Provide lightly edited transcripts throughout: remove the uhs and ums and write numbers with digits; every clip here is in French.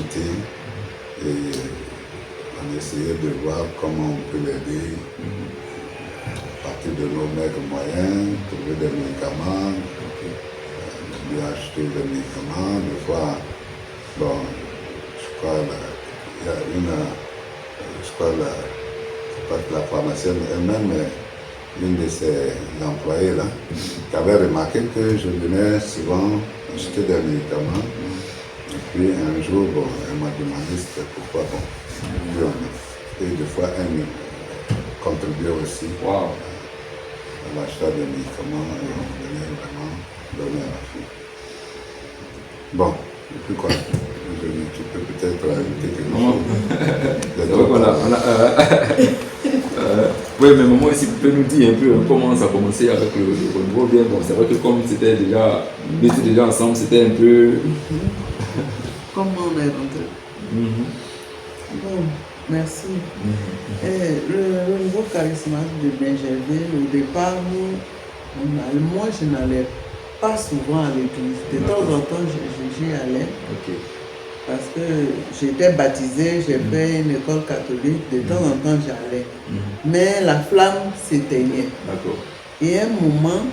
discuté et on essayait de voir comment on peut l'aider. À partir de nos maigres moyens, trouver des médicaments, lui acheter des médicaments. Des fois, bon, je crois il y a je crois c'est pas que la pharmacienne elle-même, mais une de ses employés là, qui avait remarqué que je venais souvent acheter des médicaments. Et puis un jour, bon, elle m'a demandé c'était pourquoi. Bon, et des fois, elle contribuait aussi. Wow. À l'achat des médicaments et on venait vraiment donner à la fille. Bon, et puis quoi? Tu peux peut-être ajouter quelque chose. C'est vrai qu'on oui, mais maman, si tu peux nous dire un peu comment ça a commencé avec le renouveau, bien bon, c'est vrai que comme c'était déjà, on était déjà ensemble, c'était un peu. Comment on est rentré? Bon, merci. Le renouveau charismatique de Benjerville, au départ, moi je n'allais pas souvent à l'église. De temps en temps, j'y allais. Ok. Parce que j'étais baptisée, j'ai fait une école catholique, de temps en temps j'allais. Mais la flamme s'éteignait. D'accord. Et à un moment,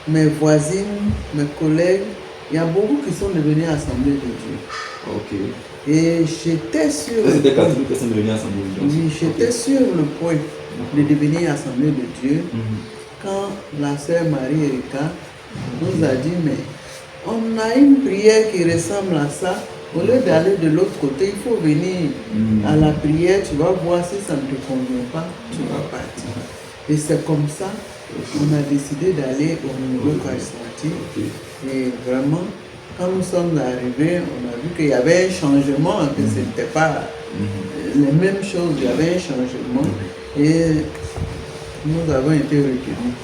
mes voisines, mes collègues, il y a beaucoup qui sont devenus Assemblée de Dieu. Ok. Et j'étais sur. C'était catholique qui sont devenus Assemblée de Dieu. Oui, j'étais sur le point de devenir Assemblée de Dieu quand la sœur Marie-Erika nous a dit, mais on a une prière qui ressemble à ça. Au lieu d'aller de l'autre côté, il faut venir à la prière, tu vas voir si ça ne te convient pas, tu vas partir. Et c'est comme ça qu'on a décidé d'aller au niveau charismatique. Et vraiment, quand nous sommes arrivés, on a vu qu'il y avait un changement, que ce n'était pas les mêmes choses, il y avait un changement. Et nous avons été retenus.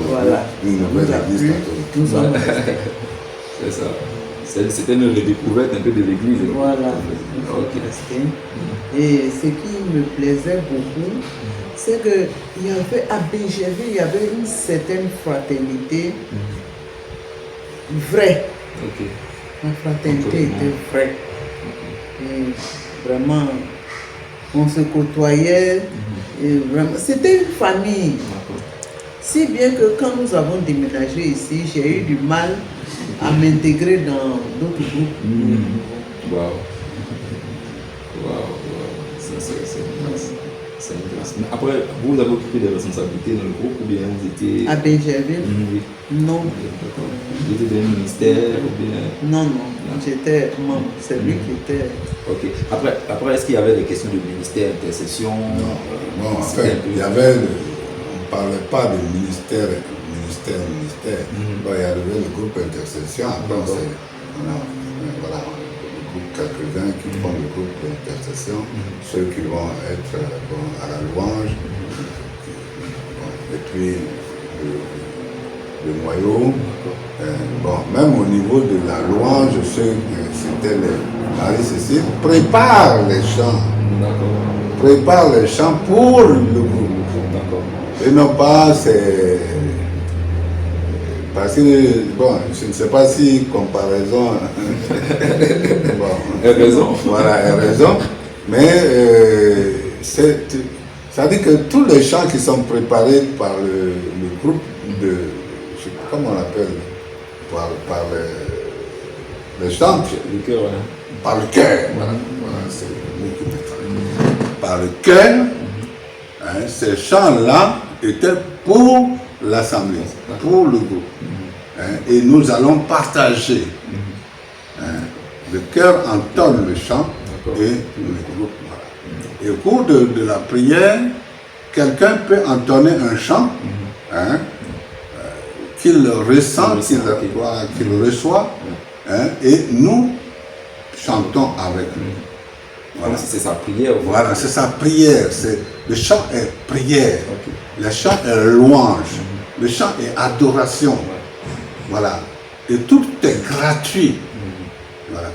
Voilà, ça nous a plu, nous sommes restés. C'est ça. C'était une redécouverte un peu de l'église. Voilà. Ok. Et ce qui me plaisait beaucoup, c'est qu'il y avait à BGV, il y avait une certaine fraternité vraie. Ok. La fraternité était vraie. Et vraiment, on se côtoyait. Et vraiment, c'était une famille. Si bien que quand nous avons déménagé ici, j'ai eu du mal à m'intégrer dans d'autres groupes. Wow. C'est intéressant. Mais après, vous avez occupé des responsabilités dans le groupe ou bien vous étiez. À Benjerville? Oui. Non. Vous étiez dans le ministère ou bien. Non, j'étais membre. C'est lui qui était. Ok. Après est-ce qu'il y avait des questions de ministère, intercession? Non, en fait, il y avait. On ne parlait pas de ministère. Bon, il y avait le groupe intercession, après on groupe quelques-uns qui font le groupe d'intercession, ceux qui vont être à la louange, et puis le noyau. Même au niveau de la louange, c'était Marie-Cécile, prépare les chants pour le groupe. Et non pas, c'est. Parce que, bon, je ne sais pas si comparaison. Elle a raison. Voilà, elle a raison. Mais ça dit que tous les chants qui sont préparés par le groupe de. Je sais pas comment on l'appelle. Par les chants. Le cœur, hein. Par le cœur. Voilà, c'est le mot qui me par le cœur. Ces chants-là étaient pour l'Assemblée, pour le groupe. Et nous allons partager. Le cœur entonne le chant et le groupe. Voilà. Et au cours de la prière, quelqu'un peut entonner un chant qu'il ressent, qu'il reçoit, et nous chantons avec lui. Voilà. C'est sa prière. Voilà, c'est sa prière. Le chant est prière. Le chant est louange. Le chant est adoration. Voilà. Et tout est gratuit. Voilà.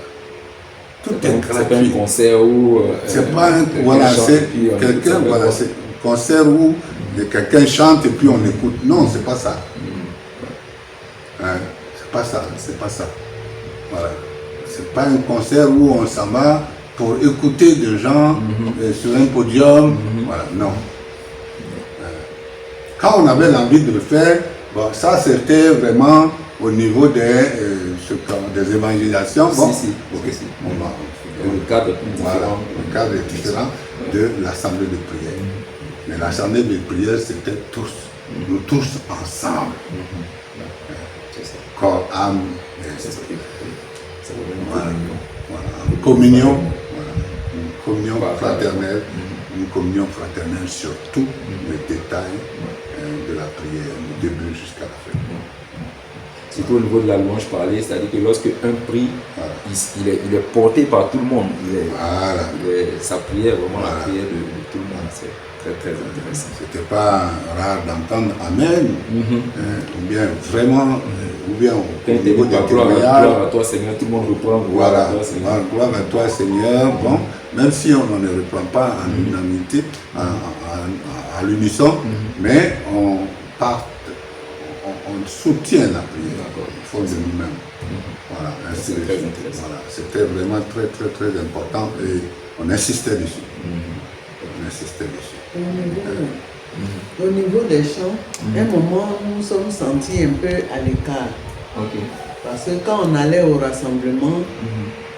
Tout est gratuit. C'est pas un concert où. C'est pas un. Voilà, c'est quelqu'un. Voilà, c'est un concert où quelqu'un chante et puis on écoute. Non, c'est pas ça. C'est pas ça. C'est pas ça. Voilà. c'est pas un concert où on s'en va pour écouter des gens sur un podium. Voilà, non. Quand on avait l'envie de le faire, bon, ça c'était vraiment au niveau des évangélisations. Bon, Le cadre est plus différent. Voilà, le cadre est différent de l'assemblée de prière. Mais l'assemblée de prière, c'était tous, nous tous ensemble. Corps, âme, et esprit. Voilà. Une communion, une communion fraternelle, une communion fraternelle sur tous les détails de la prière, du début jusqu'à la fin. Surtout au niveau de la louange parlée, c'est-à-dire que lorsque un prie, il est porté par tout le monde. Sa prière, vraiment la prière de tout le monde, c'est très très intéressant. C'était pas rare d'entendre Amen, ou bien vraiment, ou bien au niveau des témoignages. Gloire à toi Seigneur, tout le monde reprend. Voilà, gloire à toi Seigneur. Bon, même si on ne reprend pas en unanimité, à l'unisson, mais on soutient la prière, il faut de nous-mêmes. Voilà, ainsi de suite. Voilà, c'était vraiment très très très important et on insistait dessus. On insistait dessus. Au niveau des chants, à un moment, nous nous sommes sentis un peu à l'écart. Parce que quand on allait au rassemblement,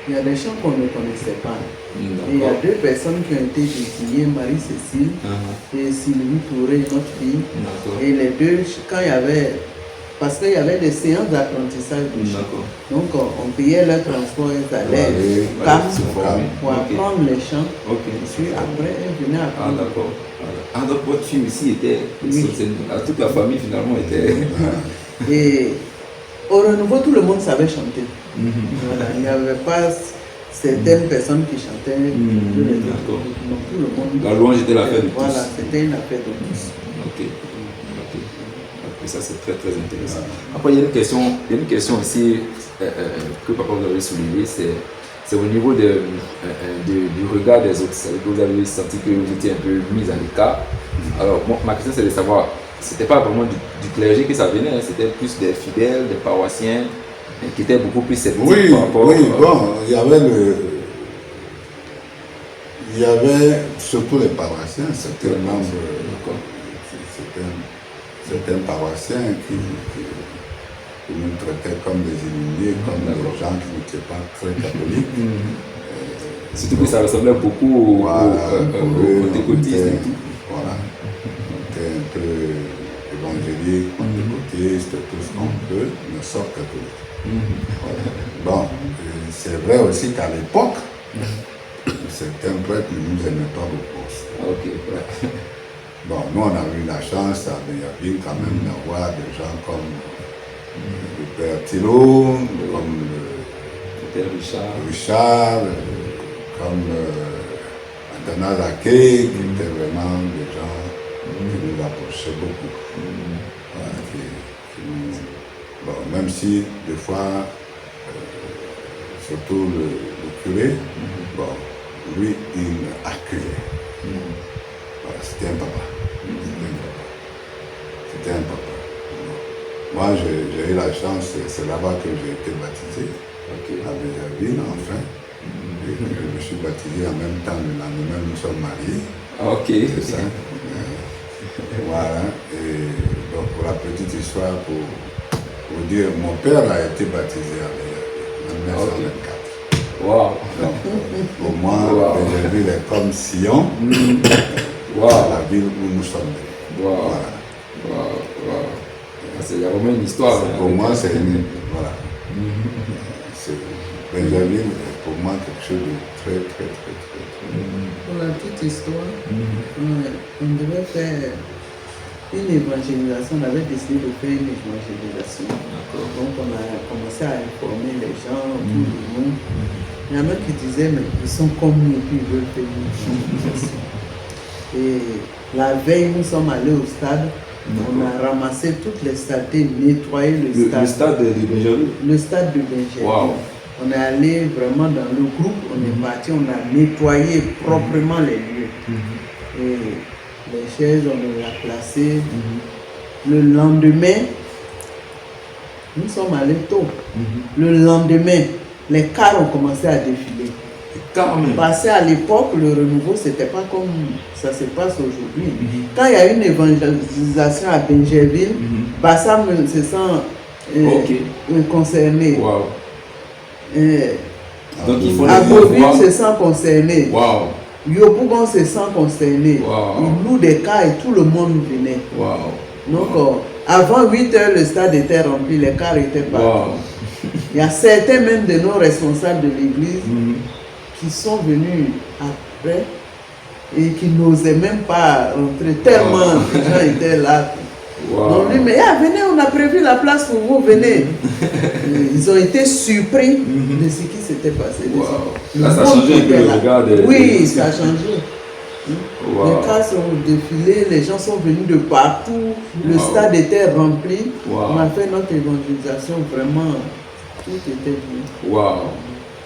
il y a des chants qu'on ne connaissait pas. Et il y a deux personnes qui ont été désignées, Marie-Cécile et Sylvie Touré, notre fille. Et les deux, quand il y avait... Parce qu'il y avait des séances d'apprentissage du chant. Donc on payait leur transport, ils allaient pour apprendre les chants. Et puis après, ils venaient apprendre. Donc votre fille aussi était... Toute la famille finalement était... Et au renouveau, tout le monde savait chanter. Voilà, il n'y avait pas certaines personnes qui chantaient. Tout le monde. La louange était l'affaire de tous. Voilà, c'était une affaire de tous. Et ça c'est très très intéressant. Après il y a une question aussi que papa vous avez souligné, c'est au niveau du regard des autres. Vous avez senti que vous étiez un peu mis à l'écart. Alors ma question c'est de savoir, c'était pas vraiment du clergé que ça venait, c'était plus des fidèles, des paroissiens qui étaient beaucoup plus sceptiques par rapport bon, il y avait surtout les paroissiens, certains membres, certains paroissiens qui nous traitaient comme des illuminés, comme des gens qui n'étaient pas très catholiques. Surtout que ça ressemblait beaucoup au pentecôtisme. Voilà. On était un peu évangélique, pentecôtiste, tout ce qu'on peut, mais sauf catholique. Voilà. Bon, c'est vrai aussi qu'à l'époque, certains prêtres ne nous aimaient pas beaucoup. Bon, nous on a eu la chance à Béaville quand même d'avoir des gens comme le père Thilo, comme le père Richard, comme Athanas Laquet, qui étaient vraiment des gens qui nous approchaient beaucoup. Voilà, bon, même si des fois, surtout le curé, bon, lui il accueillait. Voilà, c'était un papa. C'était un papa. Moi, j'ai eu la chance, c'est là-bas que j'ai été baptisé, à Béaville, enfin. Et que je me suis baptisé en même temps, le lendemain, nous sommes mariés. C'est ça. Voilà. Et donc, pour la petite histoire, pour dire, mon père a été baptisé à Béaville, en 1924. Donc, au moins, Béaville est comme Sion. La ville où nous sommes nés. Il y a vraiment une histoire. Pour moi, c'est une. Voilà. Béaville est pour moi quelque chose de très. Pour la petite histoire, on devait faire une évangélisation. On avait décidé de faire une évangélisation. Donc on a commencé à informer les gens, tout le monde. Il y en a qui disaient, mais ils sont comme nous, puis ils veulent faire une évangélisation. Et la veille, nous sommes allés au stade. On a ramassé toutes les saletés, nettoyé le stade. Le stade de Benjamin. Le stade de Benjamin. On est allé vraiment dans le groupe, on est parti, on a nettoyé proprement les lieux. Et les chaises, on les a placées. Le lendemain, nous sommes allés tôt. Le lendemain, les cars ont commencé à défiler. Carrément. Parce qu'à l'époque, le renouveau, c'était pas comme ça se passe aujourd'hui. Quand il y a une évangélisation à Benjerville, Bassam se sent concerné. Wow. Donc il faut Aboville se sent concerné. Wow. Yopougon se sent concerné. Wow. Il loue des cars et tout le monde venait. Wow. Donc, avant 8 heures, le stade était rempli, les cars étaient partis. Wow. Il y a certains même de nos responsables de l'église qui sont venus après et qui n'osaient même pas rentrer tellement les gens étaient là. Wow. Donc lui, mais venez, on a prévu la place pour vous, venez. Ils ont été surpris de ce qui s'était passé. Wow. Le Là, ça a monde changé un peu était le là. regard des... Oui, ça a changé. Wow. Les cars sont défilés, les gens sont venus de partout, le Wow. stade était rempli. Wow. On a fait notre évangélisation, vraiment, tout était bien. Wow.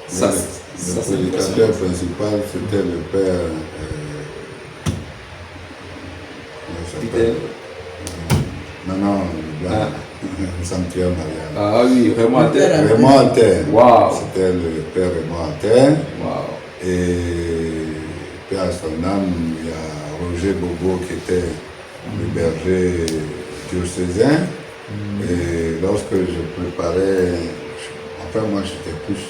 Ça, Le c'est prédicateur principal, c'était le père. Comment il s'appelle? Non, Saint-Pierre Marianne. Ah oui, vraiment à terre. Raymond Alter. Wow. C'était le père Raymond Alter. Wow. Et puis à son âme, il y a Roger Bobo qui était le berger diocésain. Et lorsque je préparais, enfin moi j'étais plus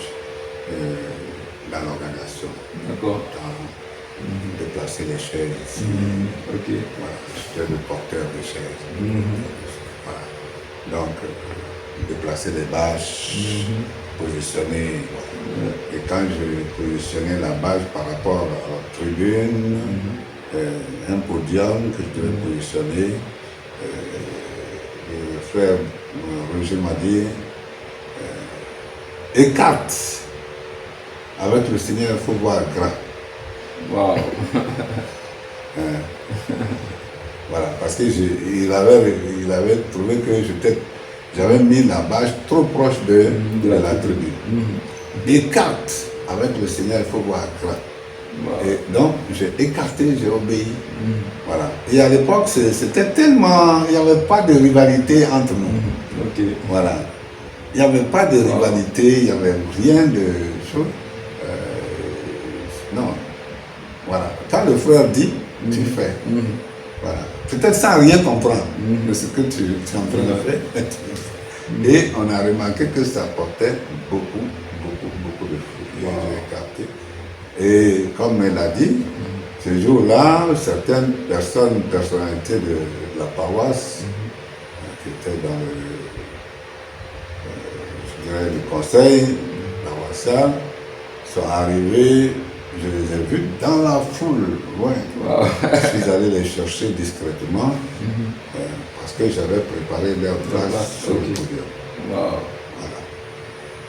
dans l'organisation, D'accord. dans déplacer les chaises ici. Ok. Voilà, j'étais le porteur de chaises. Voilà. Donc, déplacer les bâches, positionner. Voilà. Et quand je positionnais la bâche par rapport à la tribune, un podium que je devais positionner, le frère Roger m'a dit écarte. Avec le Seigneur, il faut voir grand. Wow. Voilà, parce qu'il avait trouvé que j'avais mis la bâche trop proche de la tribune. Écarte. Avec le Seigneur, il faut voir grand. Wow. Et donc, j'ai écarté, j'ai obéi. Voilà. Et à l'époque, c'était tellement... Il n'y avait pas de rivalité entre nous. Ok. Voilà. Il n'y avait pas de rivalité, il n'y avait rien de chose. Non. Voilà. Quand le frère dit, tu fais. Voilà. Peut-être sans rien comprendre de ce que tu es en train de faire. Et on a remarqué que ça apportait beaucoup de fruits. J'ai capté. Et comme elle a dit, ce jour-là, certaines personnalités de la paroisse, qui étaient dans le conseil paroissial, sont arrivés, je les ai vus dans la foule, loin. Wow. Je suis allé les chercher discrètement parce que j'avais préparé leur place sur le podium. Wow. Voilà.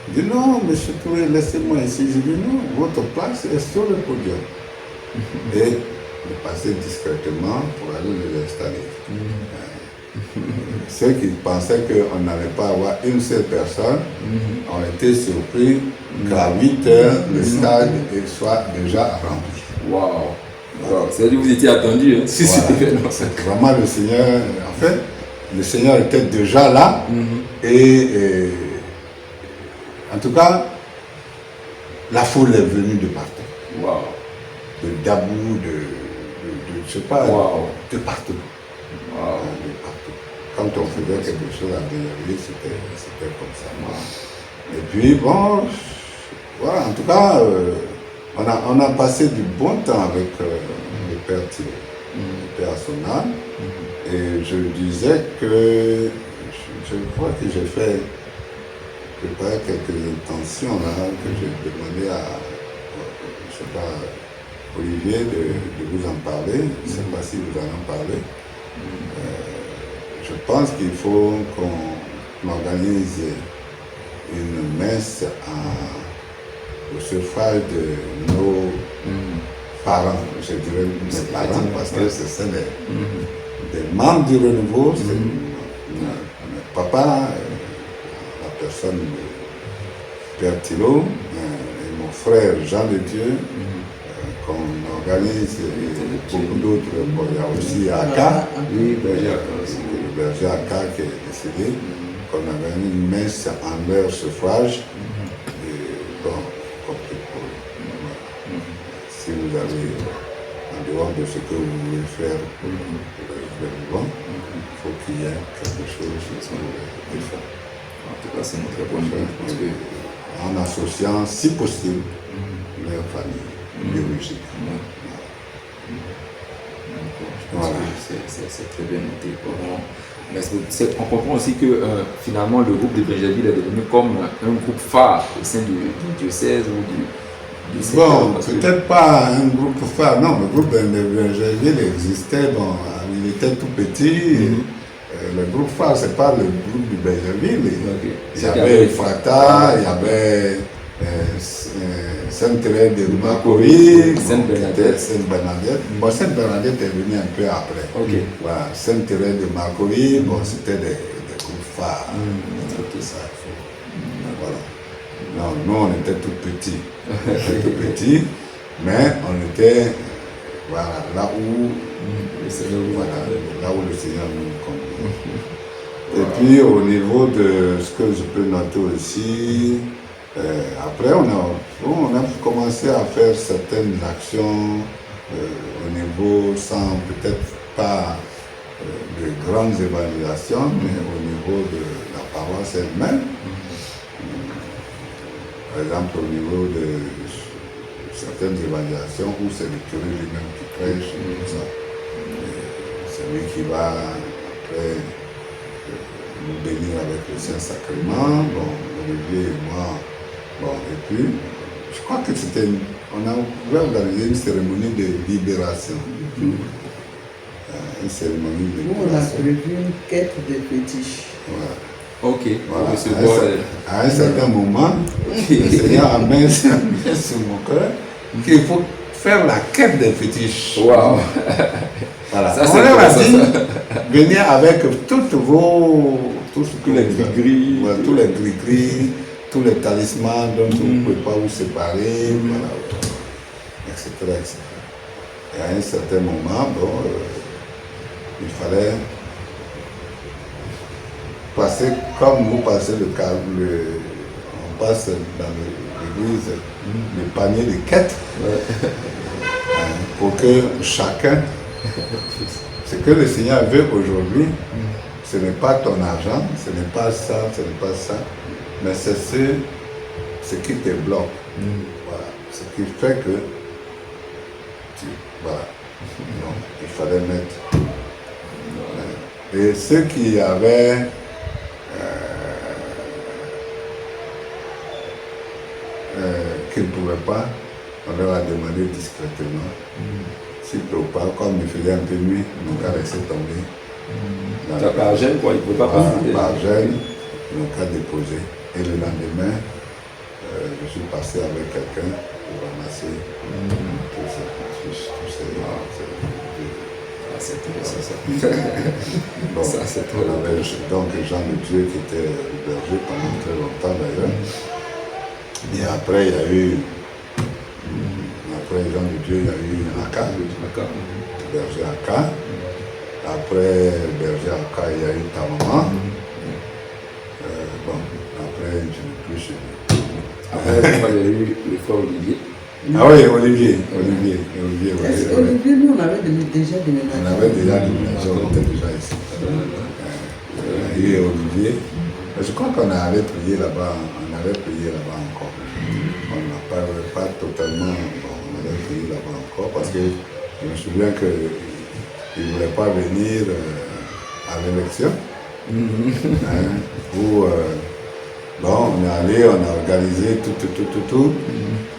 Il dit non, monsieur Touré, laissez-moi ici. Je dis non, votre place est sur le podium. Et je passais discrètement pour aller les installer. Ceux qui pensaient qu'on n'allait pas avoir une seule personne ont été surpris qu'à 8 heures, le stade soit déjà rempli. Wow. Wow. C'est-à-dire que vous étiez attendu, hein, si Voilà. cet événement. C'est vraiment le Seigneur. En fait, le Seigneur était déjà là. Et en tout cas, la foule est venue de partout. Wow. De Dabou, je sais pas, de partout. Wow. De partout. Quand on faisait quelque chose à Bénéville, c'était comme ça. Et puis, bon, voilà, en tout cas, on a passé du bon temps avec le Père Thilo, le Père Sonal. Et je disais que je crois que j'ai fait préparer quelques intentions là, que j'ai demandé à, je sais pas, Olivier de vous en parler. Je ne sais pas si vous en en parlez. Je pense qu'il faut qu'on organise une messe au suffrage de nos parents, je dirais mes parents, parce que ce sont des membres du renouveau. C'est mon papa, la personne de Père Thilo, et mon frère Jean de Dieu, qu'on organise, et beaucoup d'autres. Bon, il y a aussi Aka, Oui, berger Aka aussi. le berger Aka qui est décédé, qu'on organise une messe en leur suffrage. si vous avez, en dehors de ce que vous voulez faire pour le vivant, il faut qu'il y ait quelque chose de faire. En tout cas, c'est une très bonne chose parce que En associant, si possible, leur famille biologique. Je pense que c'est très bien noté. Mais on comprend aussi que finalement le groupe de Brazzaville est devenu comme un groupe phare au sein du diocèse ou du secteur. Bon, peut-être pas un groupe phare, non, le groupe de Brazzaville existait, bon, il était tout petit. Le groupe phare, c'est pas le groupe du Brazzaville. Il y avait Frata, il y avait Sainte-Thérèse de Macori, Sainte-Bernadette. Bon, Sainte-Bernadette est venue un peu après. Voilà, Sainte-Thérèse de Macori, bon, c'était des groupes phares. Voilà. Non, nous, on était tout petits, mais on était voilà, là où le Seigneur nous conduit. Et puis, au niveau de ce que je peux noter aussi, après, on a commencé à faire certaines actions au niveau, sans peut-être pas de grandes évangélisations, mais au niveau de la paroisse elle-même. Par exemple, au niveau de certaines évangélisations où c'est le curé lui-même qui prêche, tout ça. C'est lui qui va après nous bénir avec le Saint-Sacrement. Bon, Olivier et moi. Bon, et puis, je crois que on a organisé une cérémonie de libération. Une cérémonie de libération. Nous, on a prévu une quête de fétiches. Voilà. Ok, voilà. À un certain moment, le Seigneur a mis sur mon cœur qu'il faut faire la quête des fétiches. Wow. Voilà. Ça, on leur a dit, venez avec toutes les gris-gris, voilà, tous les gris-gris, tous les talismans dont vous ne pouvez pas vous séparer, voilà, etc., etc. Et à un certain moment, bon, il fallait passer comme vous passez on passe dans l'église le panier de quêtes pour que chacun, ce que le Seigneur veut aujourd'hui, ce n'est pas ton argent, ce n'est pas ça, mais c'est ce qui te bloque. Voilà. Ce qui fait que voilà. Donc, il fallait mettre. Et ceux qui avaient qu'ils ne pouvaient pas, on leur a demandé discrètement. S'ils ne peuvent pas, comme il faisait un peu nuit, ils n'ont qu'à laisser tomber. Par gêne, quoi, il ne pouvait pas passer. Par gêne, ils n'ont qu'à déposer. Et le lendemain, je suis passé avec quelqu'un pour ramasser tous ces fiches, tous ces... C'est intéressant ça. Bon, ça, c'est on avait donc Jean de Dieu qui était berger pendant très longtemps d'ailleurs. Et après, il y a eu, après Jean de Dieu, il y a eu Aka, berger Aka. Après berger Aka, il y a eu ta maman. Bon, après, je ne sais plus chez lui. Après, il y a eu le frère Olivier. Ah oui, Olivier. Olivier, nous, on avait déjà déménagé. On avait déjà déménagé, on était déjà ici. Et Olivier, je crois qu'on allait prier là-bas, encore. On n'a pas totalement, on allait prier là-bas encore parce que je me souviens qu'il ne voulait pas venir à l'élection. Bon, on est allé, on a organisé tout.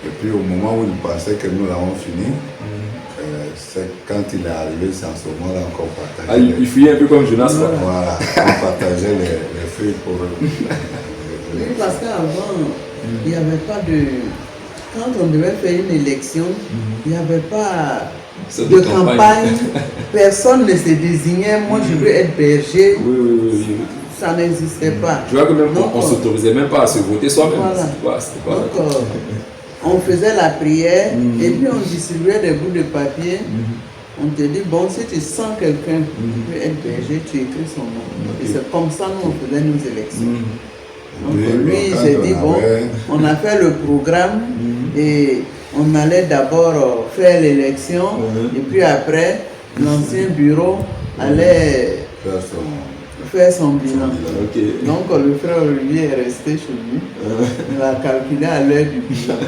Et puis au moment où il pensait que nous l'avons fini, c'est quand il est arrivé, c'est en ce moment-là qu'on partageait. Ah, il fuyait un peu comme Jonas. Voilà, on partageait les feuilles pour eux. Oui, parce qu'avant, il n'y avait pas de... Quand on devait faire une élection, il n'y avait pas de campagne. Personne ne se désignait. Moi, je veux être berger. Oui. Ça n'existait pas. Je vois que même on ne s'autorisait même pas à se voter soi-même. Voilà. C'était pas Donc, on faisait la prière et puis on distribuait des bouts de papier. On te dit, bon, si tu sens quelqu'un qui veut être berger, tu écris son nom. Et c'est comme ça nous on faisait nos élections. Donc lui, il s'est dit, bon, on a fait le programme et on allait d'abord faire l'élection et puis après, l'ancien bureau allait faire son bilan. Ok. Donc le frère Olivier est resté chez lui. Il a calculé à l'heure du bilan.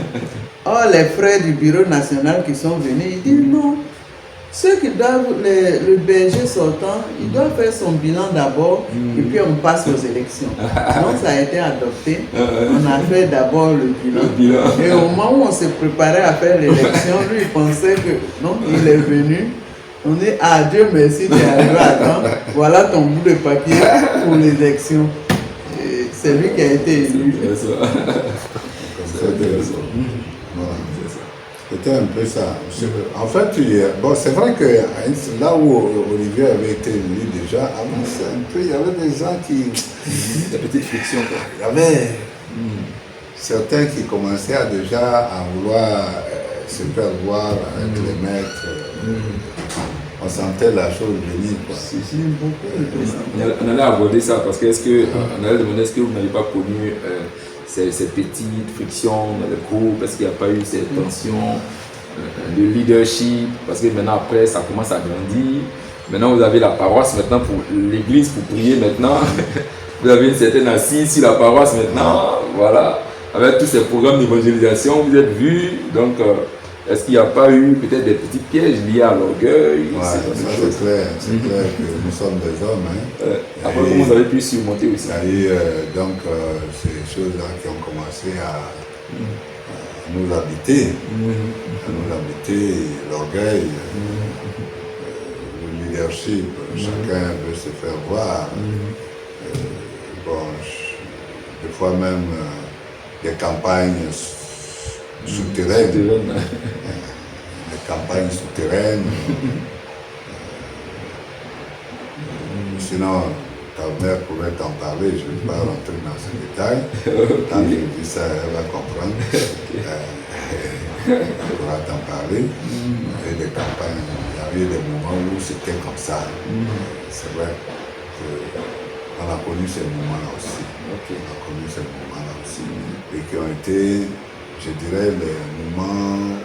Or, les frères du bureau national qui sont venus, ils disent non. Ceux qui doivent, le berger sortant, il doit faire son bilan d'abord et puis on passe aux élections. Donc ça a été adopté. On a fait d'abord le bilan. Et au moment où on se préparait à faire l'élection, lui il pensait que non, il est venu. On dit ah Dieu merci, tu es arrivé à temps. Voilà ton bout de papier pour l'élection. C'est lui qui a été élu. C'était un peu ça. En fait, bon, c'est vrai que là où Olivier avait été élu déjà, avant, il y avait des gens qui... Des petites frictions, quoi. Il y avait certains qui commençaient déjà à vouloir se faire voir avec les maîtres. On sentait la chose venir, quoi. On allait aborder ça parce que on allait demander est-ce que vous n'avez pas connu ces petites frictions dans le groupe, est-ce qu'il n'y a pas eu cette tension de leadership, parce que maintenant après ça commence à grandir. Maintenant vous avez la paroisse maintenant pour l'église, pour prier maintenant. Vous avez une certaine assise sur la paroisse maintenant, voilà. Avec tous ces programmes d'évangélisation, vous êtes vus, donc est-ce qu'il n'y a pas eu peut-être des petits pièges liés à l'orgueil? C'est clair que nous sommes des hommes. Après, comment vous avez pu surmonter aussi? Il y a eu donc ces choses-là qui ont commencé à nous habiter, l'orgueil, le leadership, chacun veut se faire voir. Bon, des fois même des campagnes souterraines. Des campagnes souterraines. Sinon, ta mère pouvait t'en parler, je ne vais pas rentrer dans ce détail. Quand je dis ça, elle va comprendre. Elle pourra t'en parler. Et des campagnes, il y a eu des moments où c'était comme ça. C'est vrai qu'on a connu ces moments-là aussi. On a connu ces moments-là aussi. Et qui ont été, je dirais, les moments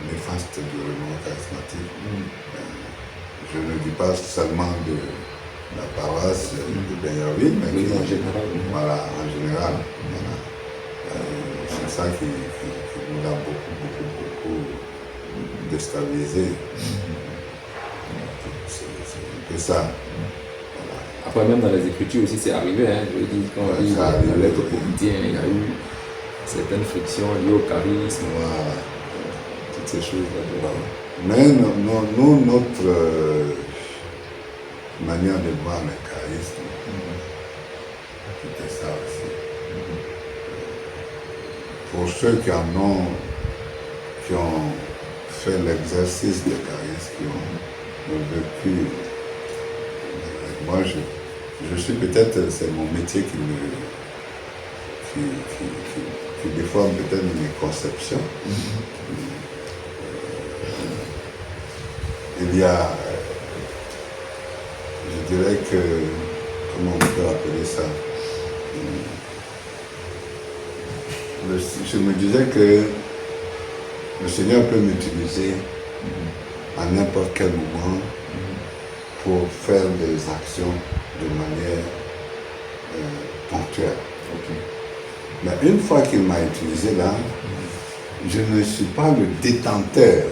néfastes du renouveau charismatique. Je ne dis pas seulement de la paroisse de Benjerville, mais en général. Voilà, en général. Voilà. C'est ça qui nous a beaucoup déstabilisé. C'est un peu ça. Voilà. Après, même dans les Écritures aussi, c'est arrivé. Hein, je veux dire, quand on lit la lettre aux Corinthiens, il y a eu certaines frictions liées au charisme, Voilà. toutes ces choses-là. Mais nous, notre manière de voir le charisme, c'était ça aussi. Pour ceux qui ont fait l'exercice de charisme, qui ont vécu, moi je suis peut-être, c'est mon métier qui déforme peut-être mes conceptions. Il y a, je dirais que, comment on peut appeler ça, je me disais que le Seigneur peut m'utiliser à n'importe quel moment pour faire des actions de manière ponctuelle. Mais une fois qu'il m'a utilisé là, je ne suis pas le détenteur.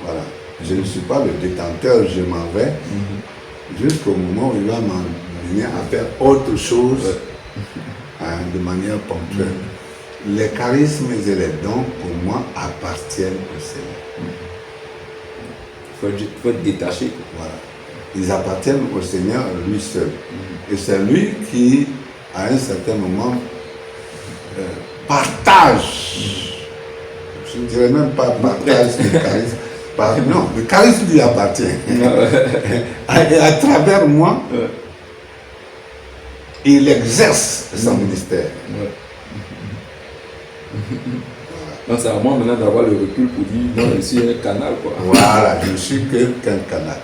Voilà. Je ne suis pas le détenteur, je m'en vais jusqu'au moment où il va m'amener à faire autre chose de manière ponctuelle. Les charismes et les dons, pour moi, appartiennent au Seigneur. Il faut être détaché. Voilà. Ils appartiennent au Seigneur lui seul. Et c'est lui qui, à un certain moment, partage. Je ne dirais même pas partage le charisme. Non, le charisme lui appartient. Et à travers moi, il exerce son ministère. Donc c'est à moi maintenant d'avoir le recul pour dire non, je suis un canal, quoi. Voilà, je ne suis qu'un canal.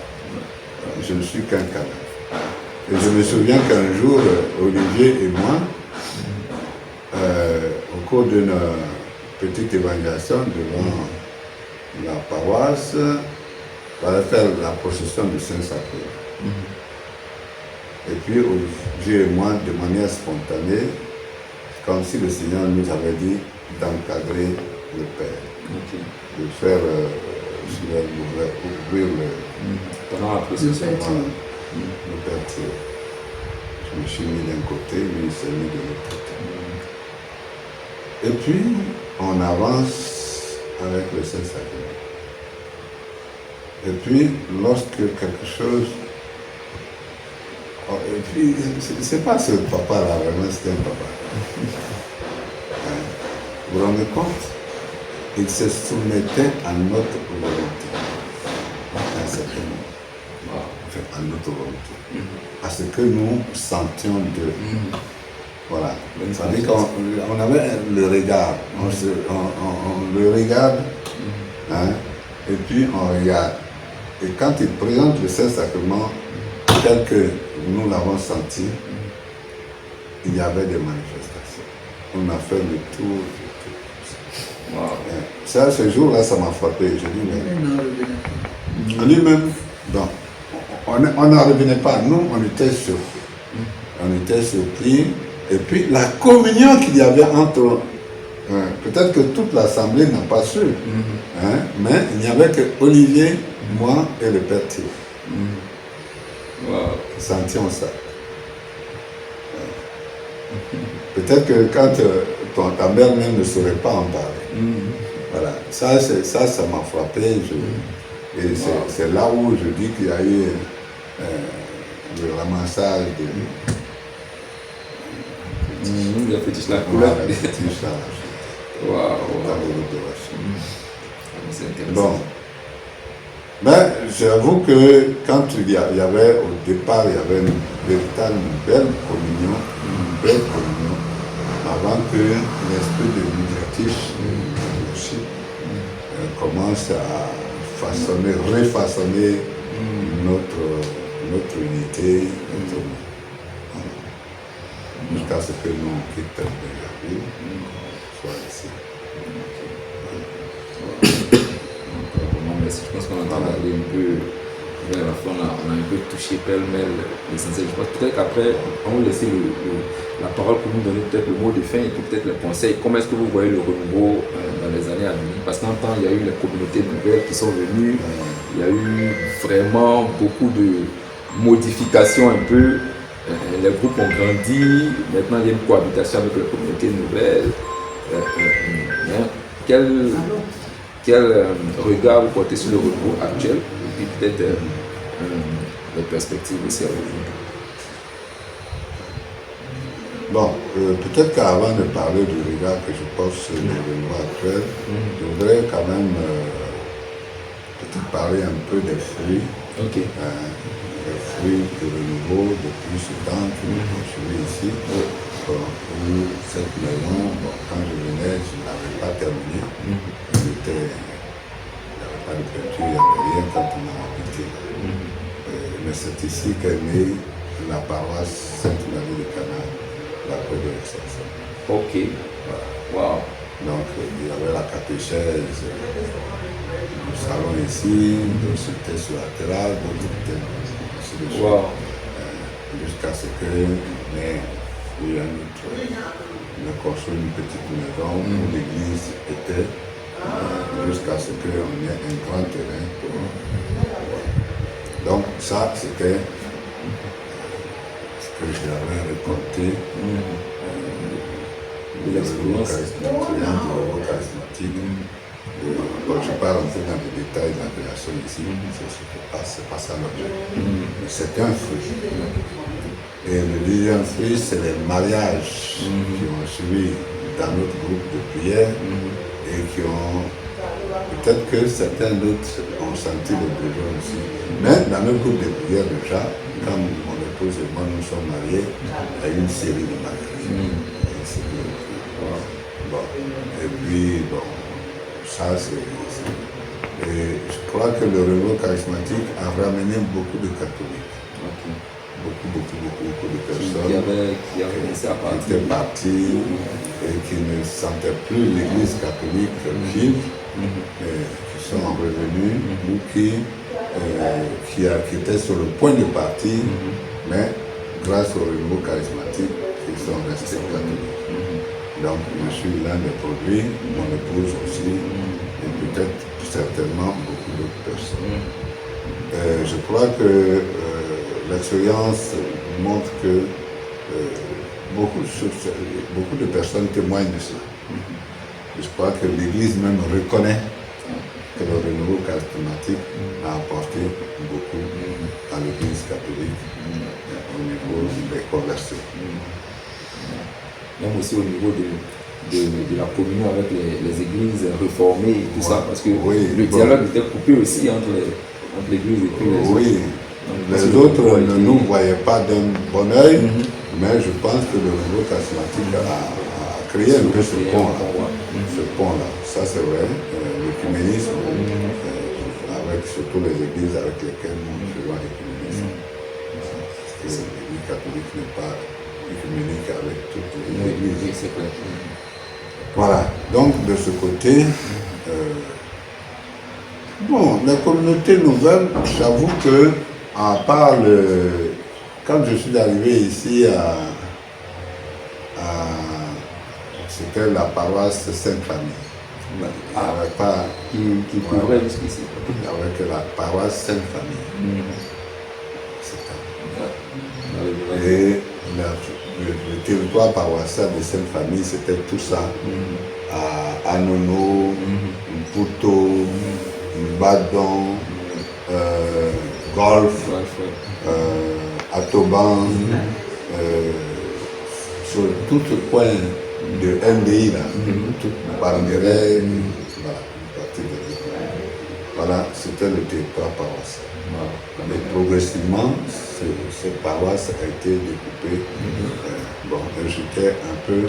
Je ne suis qu'un canal. Et je me souviens qu'un jour, Olivier et moi, au cours d'une petite évangélisation devant la paroisse, on allait faire la procession du Saint-Sacré. Et puis, Dieu et moi, de manière spontanée, comme si le Seigneur nous avait dit d'encadrer le Père, de faire, ouvrir Pendant la procession. le Père Thier. Je me suis mis d'un côté, lui il s'est mis de l'autre côté. Et puis, on avance avec le Saint-Sacrement. Et puis, lorsque quelque chose... Et puis, c'est pas ce papa-là, vraiment, c'était un papa. Vous vous rendez compte? Il se soumettait à notre volonté. À un certain moment. Enfin, à notre volonté. À ce que nous sentions d'eux. Voilà. C'est-à-dire qu'on avait le regard. On le regarde, hein, et puis on regarde. Et quand il présente le Saint-Sacrement, tel que nous l'avons senti, il y avait des manifestations. On a fait le tour. Ça, ce jour-là, ça m'a frappé. Je dis, mais lui-même, donc, on n'en revenait pas. Nous, on était surpris. On était surpris. Et puis, la communion qu'il y avait entre... peut-être que toute l'Assemblée n'a pas su. Hein, mais il n'y avait que Olivier, moi et le Père Thier. Nous sentions ça. Peut-être que quand ta mère même ne saurait pas en parler. Voilà. Ça m'a frappé. Et c'est là où je dis qu'il y a eu le ramassage de... Le fétiche la couleur. Le fétiche là. C'est intéressant. Bon. Mais j'avoue que quand il y avait au départ, il y avait une véritable belle communion, avant que l'esprit de l'identité aussi commence à refaçonner notre unité, jusqu'à ce que nous quittions la vie, soit ici. Je pense qu'on entend aller un peu vers la fin, on a un peu touché pêle-mêle l'essentiel. Je pense peut-être qu'après, on va vous laisser la parole pour nous donner peut-être le mot de fin et puis peut-être le conseil. Comment est-ce que vous voyez le renouveau dans les années à venir? Parce qu'en temps, il y a eu les communautés nouvelles qui sont venues, il y a eu vraiment beaucoup de modifications un peu. Les groupes ont grandi, maintenant il y a une cohabitation avec les communautés nouvelles. Quel regard vous portez sur le renouveau actuel et puis peut-être les perspectives aussi à vous? Bon, peut-être qu'avant de parler du regard que je porte sur le renouveau actuel, je voudrais quand même peut-être parler un peu des fruits. Les fruits du renouveau depuis ce temps que nous construisons ici. Où cette maison, quand je venais, je ne l'avais pas terminée. Il n'y avait pas de peinture, il n'y avait rien quand on a habité. Mais c'est ici qu'est née la paroisse Sainte-Marie de Canaan, la Côte de l'Exception. Ok. Voilà. Wow. Donc il y avait la catéchèse, le salon ici, d'autres c'était sur la terrasse, d'autres étaient ainsi de suite. Wow. Jusqu'à ce que on a construit une petite maison où l'église était, jusqu'à ce qu'on ait un grand terrain. Donc ça, c'était ce que j'avais récolté de l'expérience charismatique. Bon, je parle un peu dans les détails de la création ici, c'est pas ça l'objet. Mais c'est un fruit. Et le deuxième fruit, c'est les mariages qui ont suivi dans notre groupe de prière et qui ont... Peut-être que certains d'autres ont senti le besoin aussi. Mais dans notre groupe de prière déjà, quand mon épouse et moi nous sommes mariés, il y a eu une série de mariages. Bon. Et puis, bon, ça c'est... Et je crois que le renouveau charismatique a ramené beaucoup de catholiques. beaucoup de qui personnes avaient laissé à qui partir. étaient parties et qui ne sentaient plus l'Église catholique vive, qui sont revenus ou qui étaient sur le point de partir, mais grâce au renouveau charismatique, ils sont restés catholiques. Donc je suis l'un des produits, mon épouse aussi, et peut-être certainement beaucoup d'autres personnes. Je crois que l'expérience montre que beaucoup de personnes témoignent de cela. Je crois que l'Église même reconnaît que le renouveau charismatique a apporté beaucoup à l'Église catholique au niveau des conversions. Même aussi au niveau de la communion avec les églises réformées et tout ça, parce que le dialogue était coupé aussi entre l'église et puis les autres. Oui, les autres ne nous voyaient pas d'un bon oeil, mais je pense que le renouveau charismatique a créé un peu ce pont-là. Ça c'est vrai, l'écuménisme, avec surtout les églises avec lesquelles nous faisons l'écuménisme. Parce que l'Église catholique n'est pas écuménique avec toutes les églises. Oui, c'est clair. Voilà, donc de ce côté, bon, les communautés nouvelles, j'avoue que, à part quand je suis arrivé ici c'était la paroisse Sainte-Famille. Il n'y avait pas. Qui couvrait jusqu'ici. Il n'y avait que la paroisse Sainte-Famille. Et le territoire paroissial de Sainte-Famille, c'était tout ça. À Anono, Mputo, Badon, Golf, Atoban, sur tout ce coin de MDI, là, tout Palmeraie, voilà, une partie de l'île. Voilà, c'était le territoire paroissial. Mais progressivement, cette paroisse a été découpée. Bon, j'étais un peu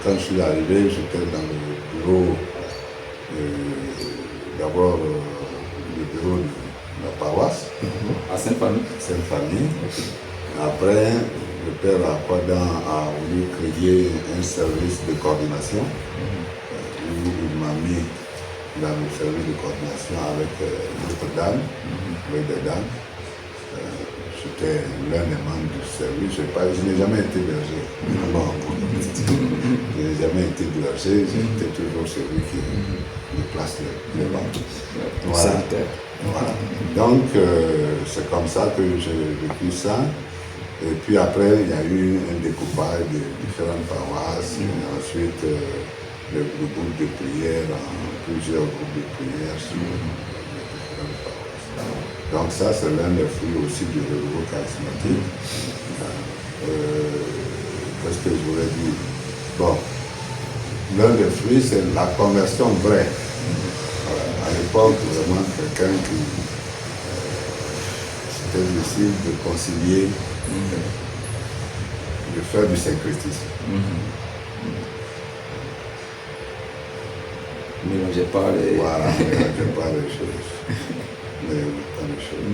quand je suis arrivé, j'étais dans le bureau, d'abord le bureau de la paroisse. À Sainte-Famille. Sainte-Famille. Après, le père Aquadan a voulu créer un service de coordination, où il m'a mis dans le service de coordination avec d'autres dames, avec des dames. J'étais l'un des membres du service. Je n'ai jamais été berger. Bon, je n'ai jamais été berger, j'étais toujours celui qui déplace les bancs. Voilà. Voilà. Donc, c'est comme ça que j'ai vécu ça. Et puis après, il y a eu un découpage de différentes paroisses. Et ensuite, le groupe de prière, plusieurs groupes de prière sur les différentes paroisses. Donc ça, c'est l'un des fruits aussi du renouveau charismatique. Qu'est-ce que je voulais dire? Bon, l'un des fruits, c'est la conversion vraie. Voilà. À l'époque, vraiment, quelqu'un qui c'était difficile de concilier, de faire du syncrétisme. Ne mélangez pas les... Voilà, ne mélangez pas les choses. Ne mélangez pas les choses.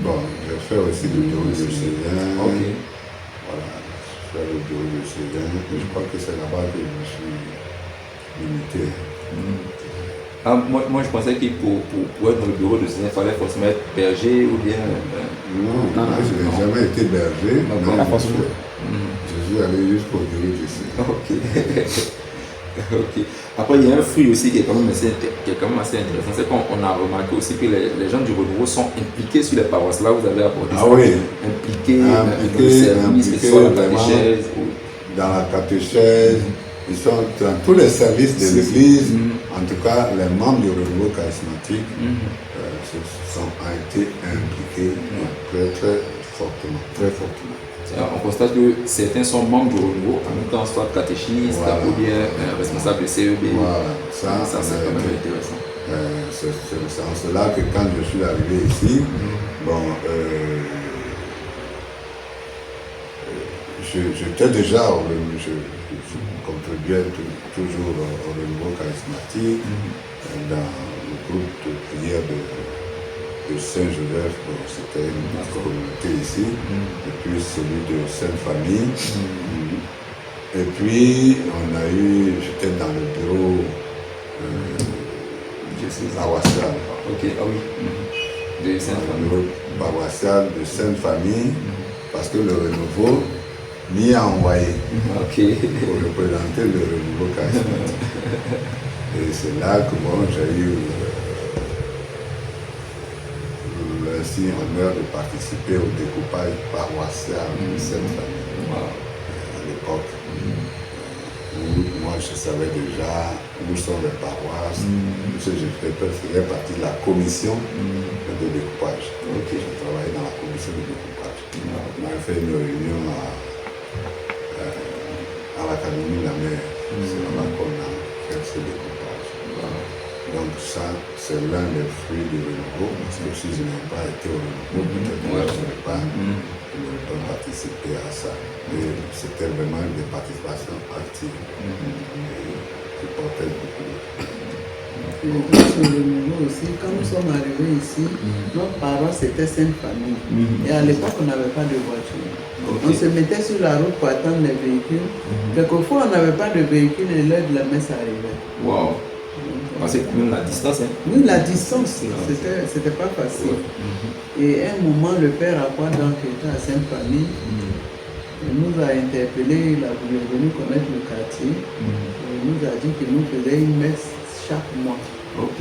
Bon, je fais aussi le bureau diocésain. Ok. Voilà, je fais le bureau diocésain. Je crois que c'est là-bas que je me suis limité. Ah, moi, je pensais que pour être dans le bureau de Seigneur, il fallait forcément être berger ou bien... Non, je n'ai jamais été berger. Je suis allé jusqu'au bureau diocésain. Ok. Ok. Après, il y a un fruit aussi qui est quand même assez intéressant. C'est qu'on a remarqué aussi que les gens du renouveau sont impliqués sur les paroisses. Là, vous avez apporté ça. Oui. Impliqués dans le service, que ce soit la catéchèse. Dans la catéchèse, ils sont dans tous les services de l'Église. En tout cas, les membres du renouveau charismatique ont été impliqués très, très fortement. Très fortement. On constate que certains sont membres du renouveau, en même temps soit catéchistes ou bien responsables de CEB. Voilà, ça c'est quand même intéressant. C'est en cela que quand je suis arrivé ici, bon, j'étais déjà, je contribuais toujours au renouveau charismatique, dans le groupe de prière de Saint-Joseph, bon, c'était une petite communauté ici, et puis celui de Sainte-Famille. Et puis, j'étais dans le bureau paroissial. Ok, ah oui. De Sainte-Famille. Le bureau paroissial de Sainte-Famille, parce que le renouveau m'y a envoyé pour représenter le renouveau charismatique. Et c'est là que bon, j'ai eu ainsi honneur de participer au découpage paroissial de Sainte-Famille à l'époque. Où moi je savais déjà où sont les paroisses, parce que je faisais partie de la commission de découpage. Je travaillais dans la commission de découpage. On a fait une réunion à l'Académie de la mer. C'est là qu'on a fait ce découpage. Donc ça, c'est l'un des fruits du renouveau, parce que si je n'avais pas été au renouveau, peut-être que je n'aurais pas participé à ça. Mais c'était vraiment des participations actives qui portaient beaucoup. Sur le renouveau aussi, quand nous sommes arrivés ici, notre paroisse c'était Sainte-Famille. Et à l'époque, on n'avait pas de voiture. On se mettait sur la route pour attendre les véhicules. Quelquefois, on n'avait pas de véhicule et l'heure de la messe arrivait. Wow. C'est même la distance, hein? Oui, la distance, c'était pas facile. Et à un moment, le père Aquadan, qui était à Sainte-Famille, nous a interpellé, il est venu connaître le quartier. Il nous a dit qu'il nous faisait une messe chaque mois. Donc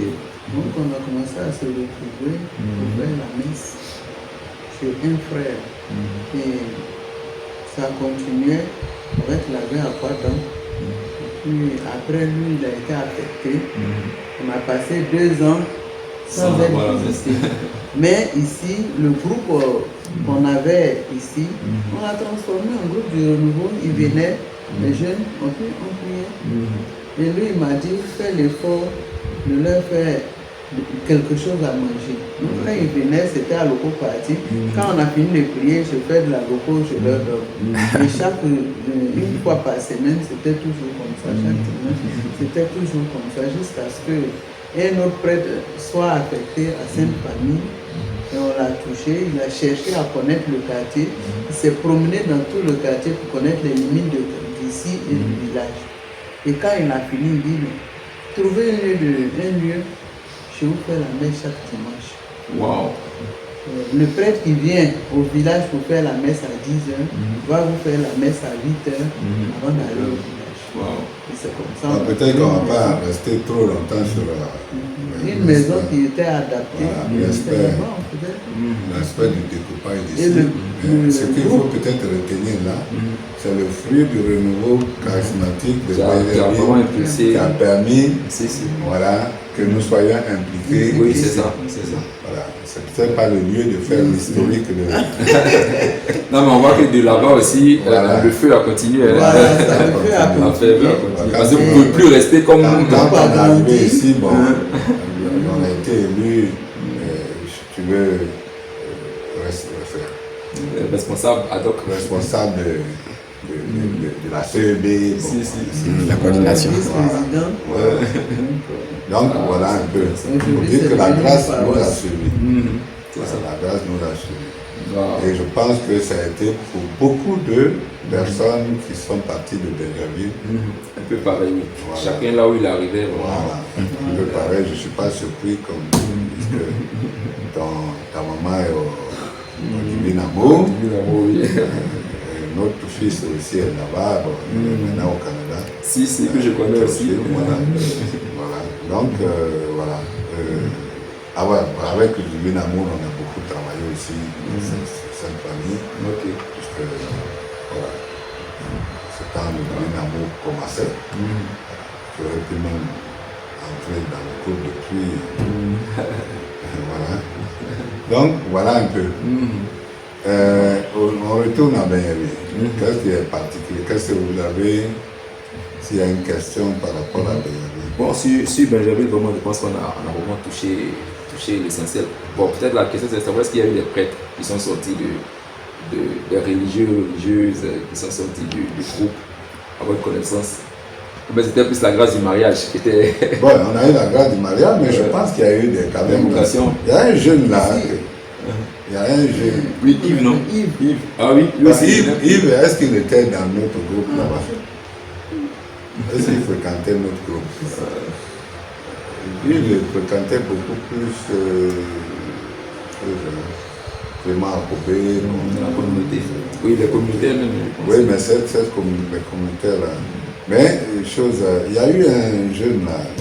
on a commencé à se retrouver pour faire la messe chez un frère. Et ça continuait avec l'abbé Aquadan. Puis après lui, il a été affecté. On a passé 2 ans sans être visité. Mais ici, le groupe qu'on avait ici, on l'a transformé en groupe du renouveau. Ils venaient, les jeunes, on priait. Et lui, il m'a dit, fais l'effort de leur faire quelque chose à manger. Donc quand ils venaient, c'était à loco party. Quand on a fini de prier, je fais de la loco, je leur donne. Et une fois par semaine, c'était toujours comme ça. Chaque dimanche, c'était toujours comme ça, jusqu'à ce qu'un autre prêtre soit affecté à Sainte-Famille. Et on l'a touché, il a cherché à connaître le quartier. Il s'est promené dans tout le quartier pour connaître les limites d'ici et du village. Et quand il a fini, il dit, trouvez un lieu, je vous fais la messe chaque dimanche. Wow. Le prêtre qui vient au village pour faire la messe à 10h, va vous faire la messe à 8h avant d'aller au village. Wow. Et c'est comme ça. Peut-être qu'on ne va pas rester trop longtemps sur une maison qui était adaptée. L'aspect du découpage d'ici. Ce qu'il faut peut-être retenir là, c'est le fruit du renouveau charismatique de Bayerville qui a permis voilà, que nous soyons impliqués. Oui, c'est ça. Voilà. C'est peut-être pas le lieu de faire l'historique de... Non, mais on voit que de là-bas aussi, le feu a continué. Voilà, le feu a continué. Parce que vous ne pouvez plus rester comme nous. Quand on est arrivé ici, bon, on a été élu, si tu veux, responsable ad hoc. Responsable de la CEB. La coordination. Donc voilà un peu. Il faut dire que la grâce nous a suivis. La grâce nous a suivis. Et je pense que ça a été pour beaucoup de personnes qui sont parties de Bayerville. Un peu pareil. Voilà. Chacun là où il arrivait. Voilà. Un peu pareil. Je ne suis pas surpris comme puisque ta maman est au Divin Amour. Notre fils aussi est là-bas, maintenant au Canada. Si, que je connais aussi. Voilà. Donc, voilà. Avec le Divin Amour, on a beaucoup travaillé aussi dans cette famille. Puisque, voilà, c'est quand le Divin Amour commençait. J'aurais pu même entrer dans le groupe depuis. Voilà. Donc, voilà un peu. On retourne à Bayerville. Qu'est-ce qui est particulier? Qu'est-ce que vous avez, s'il y a une question par rapport à Bayerville? Bon, sur Bayerville, vraiment, je pense qu'on a vraiment touché l'essentiel. Bon, peut-être la question c'est de savoir est-ce qu'il y a eu des prêtres qui sont sortis des religieuses qui sont sortis du groupe à votre connaissance. Mais c'était plus la grâce du mariage qui était. Bon, on a eu la grâce du mariage, mais je pense qu'il y a eu des quand même. Vocation. Il y a un jeune là. Il y a un jeune. Oui, Yves, non? Yves. Ah oui, lui aussi. Yves, est-ce qu'il était dans notre groupe là-bas? Est-ce qu'il fréquentait notre groupe? Il fréquentait beaucoup plus Clément Akobé. La communauté. Oui, les communautés même. Oui, mais cette communauté là. Mais, il y a eu un jeune là,